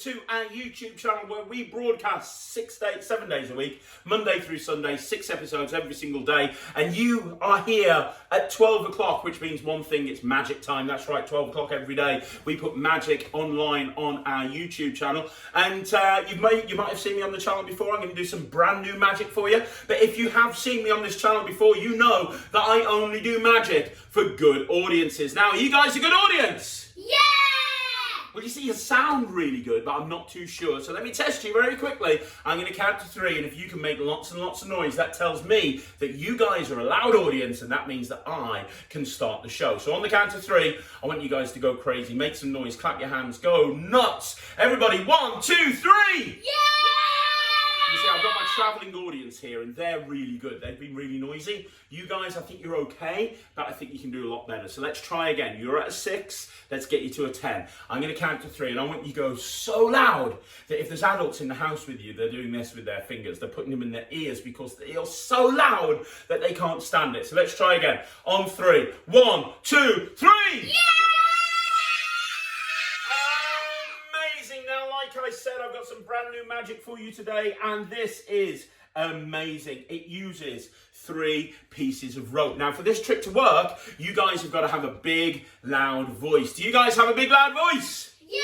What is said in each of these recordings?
to our YouTube channel where we broadcast 7 days a week, Monday through Sunday, 6 episodes every single day. And you are here at 12 o'clock, which means one thing, it's magic time. That's right, 12 o'clock every day. We put magic online on our YouTube channel. And you might have seen me on the channel before. I'm going to do some brand new magic for you. But if you have seen me on this channel before, you know that I only do magic for good audiences. Now, are you guys a good audience? Yeah! Well, you see, you sound really good, but I'm not too sure. So let me test you very quickly. I'm going to count to 3, and if you can make lots and lots of noise, that tells me that you guys are a loud audience, and that means that I can start the show. So on the count of 3, I want you guys to go crazy, make some noise, clap your hands, go nuts. Everybody, 1, 2, 3! Yeah! You see, I've got my travelling audience here, and they're really good. They've been really noisy. You guys, I think you're okay, but I think you can do a lot better. So let's try again. You're at a 6. Let's get you to a 10. I'm going to count to 3, and I want you to go so loud that if there's adults in the house with you, they're doing this with their fingers. They're putting them in their ears because you're so loud that they can't stand it. So let's try again. On 3. 1, 2, 3! Yeah! Now, like I said, I've got some brand new magic for you today, and this is amazing. It uses 3 pieces of rope. Now, for this trick to work, you guys have got to have a big, loud voice. Do you guys have a big, loud voice? Yeah!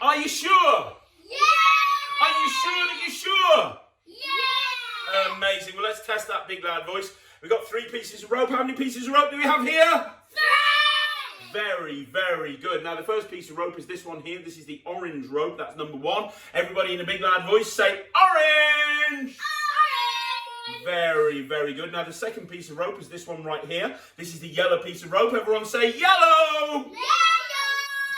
Are you sure? Yeah! Are you sure that you're sure? Yeah! Amazing. Well, let's test that big, loud voice. We've got 3 pieces of rope. How many pieces of rope do we have here? 3! Very, very good. Now, the first piece of rope is this one here. This is the orange rope. That's number 1. Everybody in a big, loud voice say, orange! Orange! Very, very good. Now, the second piece of rope is this one right here. This is the yellow piece of rope. Everyone say, yellow! Yellow!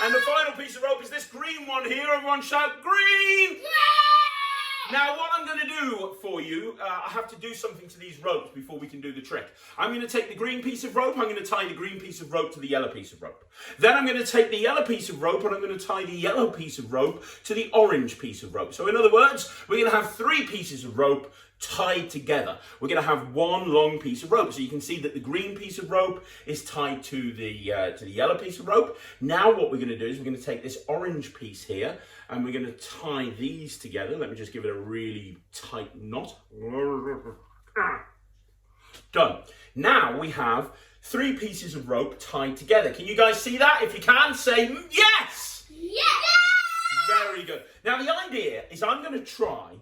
And the final piece of rope is this green one here. Everyone shout, green! Green! Now, what I'm going to do for you, I have to do something to these ropes before we can do the trick. I'm going to take the green piece of rope, I'm going to tie the green piece of rope to the yellow piece of rope. Then I'm going to take the yellow piece of rope and I'm going to tie the yellow piece of rope to the orange piece of rope. So in other words, we're going to have 3 pieces of rope tied together. We're going to have one long piece of rope. So you can see that the green piece of rope is tied to the yellow piece of rope. Now what we're going to do is we're going to take this orange piece here and we're going to tie these together. Let me just give it a really tight knot. Done. Now we have 3 pieces of rope tied together. Can you guys see that? If you can, say yes! Yeah! Very good. Now the idea is I'm going to try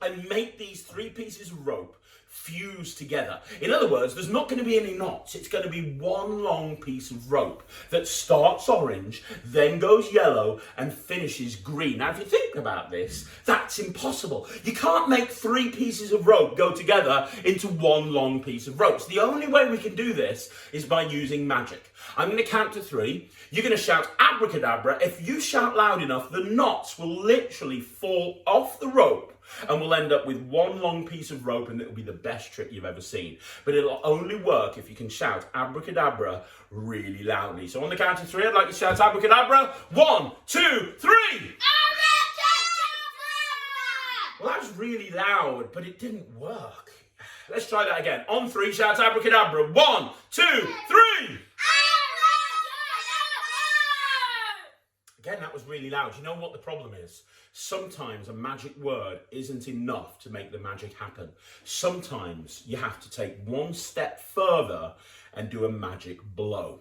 and make these 3 pieces of rope fuse together. In other words, there's not going to be any knots. It's going to be one long piece of rope that starts orange, then goes yellow, and finishes green. Now, if you think about this, that's impossible. You can't make 3 pieces of rope go together into one long piece of rope. So the only way we can do this is by using magic. I'm going to count to 3. You're going to shout abracadabra. If you shout loud enough, the knots will literally fall off the rope and we'll end up with one long piece of rope, and it'll be the best trick you've ever seen. But it'll only work if you can shout abracadabra really loudly. So on the count of 3, I'd like you to shout abracadabra. 1, 2, 3! Abracadabra! Well, that was really loud, but it didn't work. Let's try that again. On 3, shout abracadabra. 1, 2, 3! Again, that was really loud. You know what the problem is? Sometimes a magic word isn't enough to make the magic happen. Sometimes you have to take one step further and do a magic blow.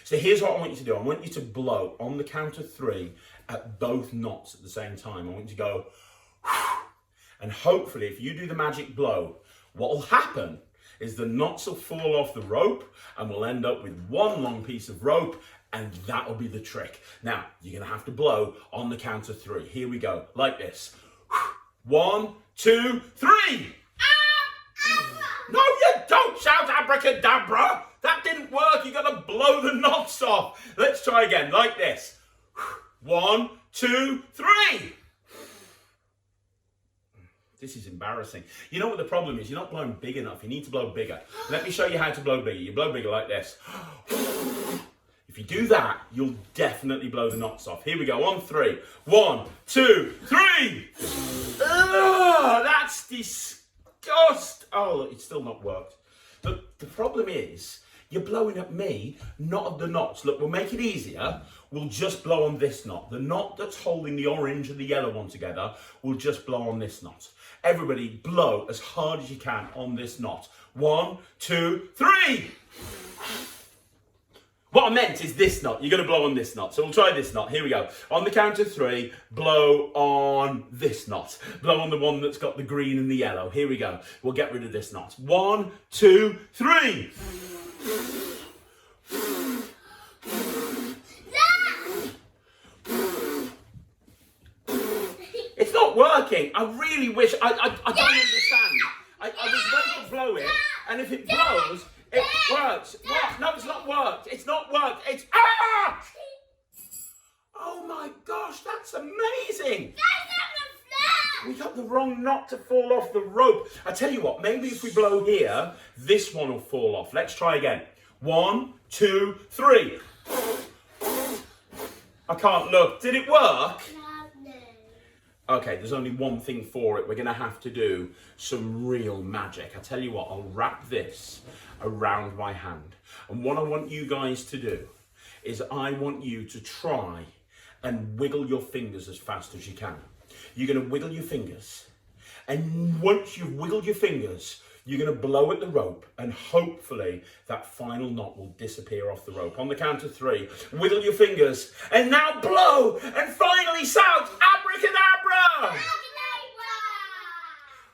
So here's what I want you to do. I want you to blow on the count of 3 at both knots at the same time. I want you to go, and hopefully if you do the magic blow, what will happen is the knots will fall off the rope and we'll end up with one long piece of rope, and that will be the trick. Now, you're going to have to blow on the count of 3. Here we go, like this. 1, 2, 3! No, you don't shout abracadabra! That didn't work, you got to blow the knots off. Let's try again, like this. 1, 2, 3! This is embarrassing. You know what the problem is? You're not blowing big enough. You need to blow bigger. Let me show you how to blow bigger. You blow bigger like this. If you do that, you'll definitely blow the knots off. Here we go, on 3. 1, 2, 3! Ugh, that's disgusting. Oh, it's still not worked. But the problem is, You're blowing at me, not at the knots. Look, we'll make it easier. We'll just blow on this knot. The knot that's holding the orange and the yellow one together, we'll just blow on this knot. Everybody blow as hard as you can on this knot. 1, 2, 3. What I meant is this knot. You're going to blow on this knot. So we'll try this knot. Here we go. On the count of 3, blow on this knot. Blow on the one that's got the green and the yellow. Here we go. We'll get rid of this knot. 1, 2, 3. It's not working. I really wish. I don't understand. I was ready to blow it, and if it blows, it works. What? No, it's not worked. It's not worked. It's Oh my gosh, that's amazing. We got the wrong knot to fall off the rope. I tell you what, maybe if we blow here, this one will fall off. Let's try again. 1, 2, 3. I can't look. Did it work? Okay, there's only one thing for it. We're going to have to do some real magic. I tell you what, I'll wrap this around my hand. And what I want you guys to do is I want you to try and wiggle your fingers as fast as you can. You're going to wiggle your fingers. And once you've wiggled your fingers, you're going to blow at the rope, and hopefully that final knot will disappear off the rope. On the count of 3, wiggle your fingers, and now blow, and finally shout, abracadabra!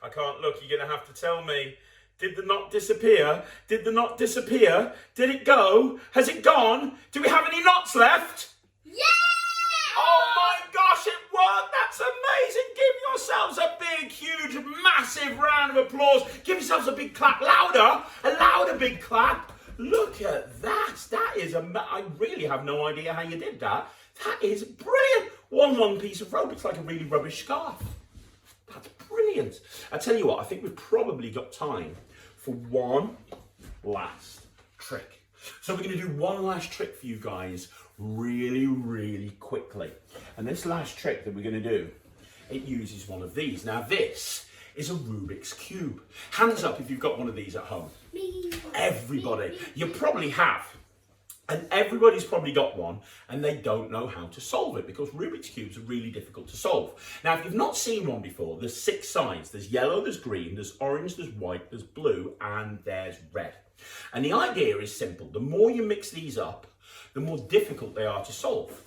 I can't look, you're going to have to tell me. Did the knot disappear? Did the knot disappear? Did it go? Has it gone? Do we have any knots left? Yeah! Oh my gosh, it worked! That's amazing! Give yourselves a big, huge, massive round of applause. Give yourselves a big clap. Louder! A louder big clap. Look at that. That is I really have no idea how you did that. That is brilliant. One long piece of rope. It's like a really rubbish scarf. That's brilliant. I tell you what, I think we've probably got time for one last trick. So we're going to do one last trick for you guys really, really quickly. And this last trick that we're going to do, it uses one of these. Now this is a Rubik's Cube. Hands up if you've got one of these at home. Me. Everybody. You probably have. And everybody's probably got one and they don't know how to solve it because Rubik's Cubes are really difficult to solve. Now, if you've not seen one before, there's 6 sides. There's yellow, there's green, there's orange, there's white, there's blue, and there's red. And the idea is simple. The more you mix these up, the more difficult they are to solve.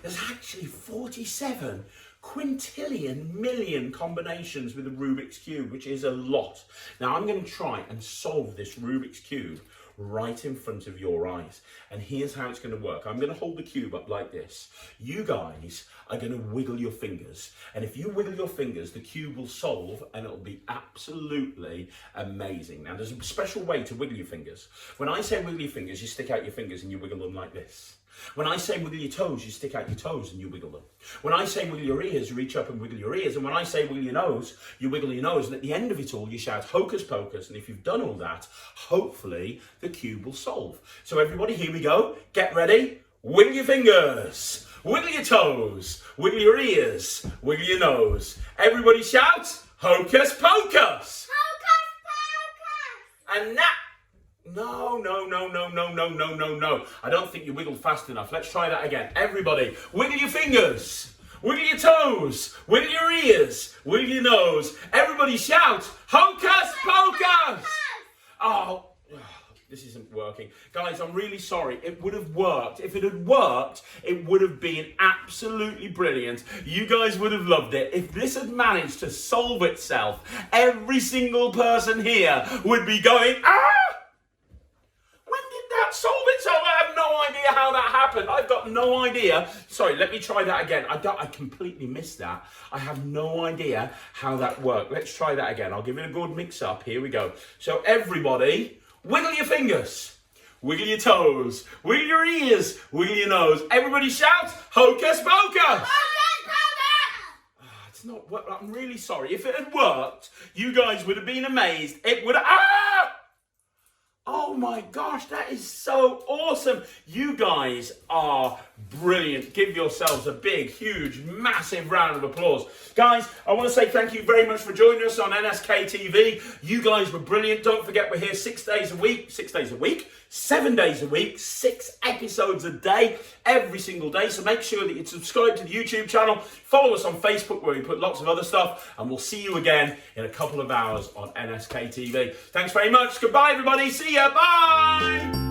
There's actually 47 quintillion million combinations with a Rubik's Cube, which is a lot. Now, I'm going to try and solve this Rubik's Cube right in front of your eyes. And here's how it's going to work. I'm going to hold the cube up like this. You guys are going to wiggle your fingers. And if you wiggle your fingers, the cube will solve and it'll be absolutely amazing. Now, there's a special way to wiggle your fingers. When I say wiggle your fingers, you stick out your fingers and you wiggle them like this. When I say wiggle your toes, you stick out your toes and you wiggle them. When I say wiggle your ears, you reach up and wiggle your ears. And when I say wiggle your nose, you wiggle your nose. And at the end of it all, you shout hocus pocus. And if you've done all that, hopefully the cube will solve. So everybody, here we go. Get ready. Wiggle your fingers. Wiggle your toes. Wiggle your ears. Wiggle your nose. Everybody shout hocus pocus. Hocus pocus. And now. No. I don't think you wiggled fast enough. Let's try that again. Everybody, wiggle your fingers. Wiggle your toes. Wiggle your ears. Wiggle your nose. Everybody shout, hocus pocus. Oh, this isn't working. Guys, I'm really sorry. It would have worked. If it had worked, it would have been absolutely brilliant. You guys would have loved it. If this had managed to solve itself, every single person here would be going, ah! Solve itself. I have no idea how that happened. I've got no idea. Sorry, let me try that again. I completely missed that. I have no idea how that worked. Let's try that again. I'll give it a good mix up. Here we go. So everybody, wiggle your fingers. Wiggle your toes. Wiggle your ears. Wiggle your nose. Everybody shout, hocus pocus. It's not. I'm really sorry. If it had worked, you guys would have been amazed. It would have. Oh my gosh, that is so awesome. You guys are Brilliant. Give yourselves a big, huge, massive round of applause. Guys, I want to say thank you very much for joining us on NSK TV. You guys were brilliant. Don't forget we're here 6 days a week, 7 days a week, 6 episodes a day, every single day. So make sure that you subscribe to the YouTube channel. Follow us on Facebook where we put lots of other stuff. And we'll see you again in a couple of hours on NSK TV. Thanks very much. Goodbye, everybody. See ya. Bye.